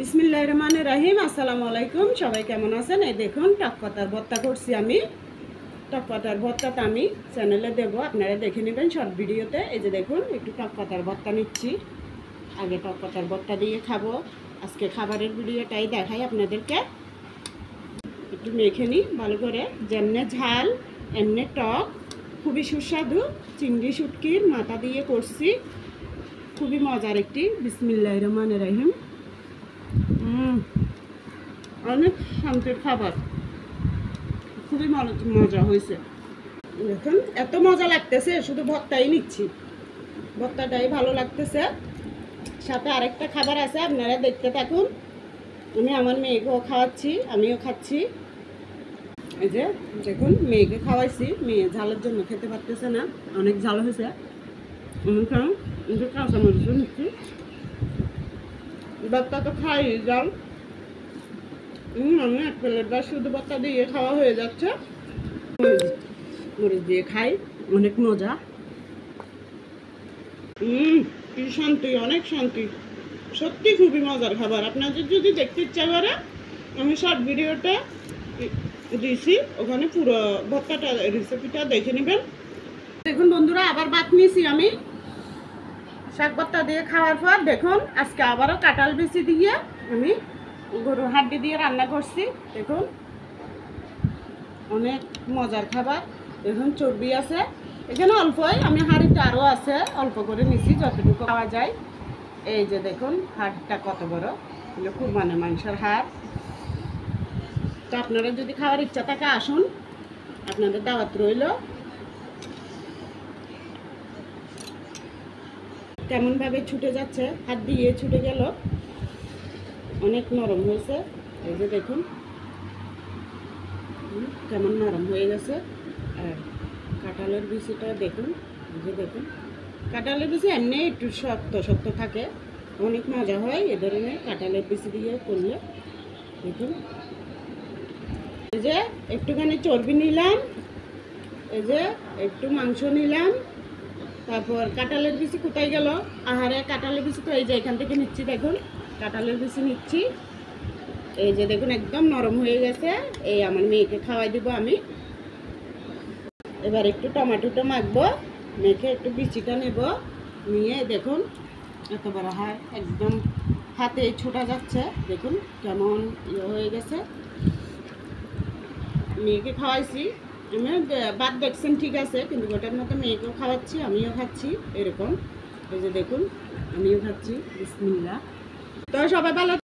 বিসমিল্লাহির রহমানির রহিম। আসসালামু আলাইকুম। সবাই কেমন আছেন? এই দেখুন টক পাতার ভর্তা করছি আমি। টক পাতার ভর্তাটা আমি চ্যানেলে দেবো, আপনারা দেখে নেবেন শর্ট ভিডিওতে। এই যে দেখুন একটু টক পাতার ভর্তা নিচ্ছি। আগে টক পাতার ভর্তা দিয়ে খাবো। আজকে খাবারের ভিডিওটাই দেখাই আপনাদেরকে। একটু মেখে নিই ভালো করে। যেমনে ঝাল এমনি টক, খুবই সুস্বাদু। চিংড়ি শুটকির মাথা দিয়ে করছি, খুবই মজার একটি। বিসমিল্লাহির রহমানির রহিম। অনেক শান্তির খাবার, খুবই মজা হয়েছে। দেখুন এত মজা লাগতেছে, শুধু ভর্তাই নিচ্ছি, ভর্তাটাই ভালো লাগতেছে। সাথে আরেকটা খাবার আছে, আপনারা দেখতে থাকুন। আমি আমার মেয়েকেও খাওয়াচ্ছি, আমিও খাচ্ছি। এই যে দেখুন মেয়েকে খাওয়াইছি, মেয়ে ঝালের জন্য খেতে পারতেছে না, অনেক ঝাল হয়েছে। কাঁচামরিচও নিচ্ছি, ভর্তা তো খাই জাল। আমি এক প্লেট বা শুধু ভর্তা দিয়ে খাওয়া হয়ে যাচ্ছে। মরিচ দিয়ে খাই, অনেক মজা। কি শান্তি, অনেক শান্তি, সত্যি খুবই মজার খাবার। আপনাদের যদি দেখতে ইচ্ছা করে আমি শর্ট ভিডিওটা দিয়েছি, ওখানে পুরো ভর্তাটা রেসিপিটা দেখে নেবেন। দেখুন বন্ধুরা, আবার ভাত নিয়েছি আমি শাক ভর্তা দিয়ে খাওয়ার পর। দেখুন আজকে আবারও কাঁঠাল বিচি দিয়ে আমি গরুর হাড্ডি দিয়ে রান্না করছি। দেখুন অনেক মজার খাবার। দেখুন চর্বি আছে এখানে অল্পই, আমি হাঁড়িতে আরও আছে, অল্প করে নিছি যতটুকু খাওয়া যায়। এই যে দেখুন হাড়টা কত বড়, এগুলো কুরবানের মাংসের হাড়। তো আপনারা যদি খাওয়ার ইচ্ছা থাকে আসুন, আপনাদের দাওয়াত রইল। কেমনভাবে ছুটে যাচ্ছে, হাত দিয়ে ছুটে গেল, অনেক নরম হয়েছে। এই যে দেখুন কেমন নরম হয়ে গেছে। আর কাঁঠালের বিচিটা দেখুন, এই যে দেখুন কাঁঠালের বিচি এমনি একটু শক্ত শক্ত থাকে, অনেক মজা হয় এ ধরনের কাঁঠালের বিচি দিয়ে করলে। দেখুন এই যে একটুখানি চর্বি নিলাম, এই যে একটু মাংস নিলাম, তারপর কাঁঠালের বিচি কোথায় গেল? আহারে কাঁঠালের বিচি তো এই যে এখান থেকে নিচ্ছি। দেখুন কাঁঠালের বিচি নিচ্ছি, এই যে দেখুন একদম নরম হয়ে গেছে। এই আমার মেয়েকে খাওয়াই দিব আমি। এবার একটু টমেটোটা মাখবো, মেখে একটু বিচিটা নেব, নিয়ে দেখুন এত বড় হাড় একদম হাতে ছোটা যাচ্ছে। দেখুন কেমন ইয়ে হয়ে গেছে। মেয়েকে খাওয়াইছি আমি, বাদ দেখছেন ঠিক আছে, কিন্তু ওটার মতো মেয়েকেও খাওয়াচ্ছি, আমিও খাচ্ছি এরকম। এই যে দেখুন আমিও খাচ্ছি। বিসমিল্লাহ। তো সবাই ভালো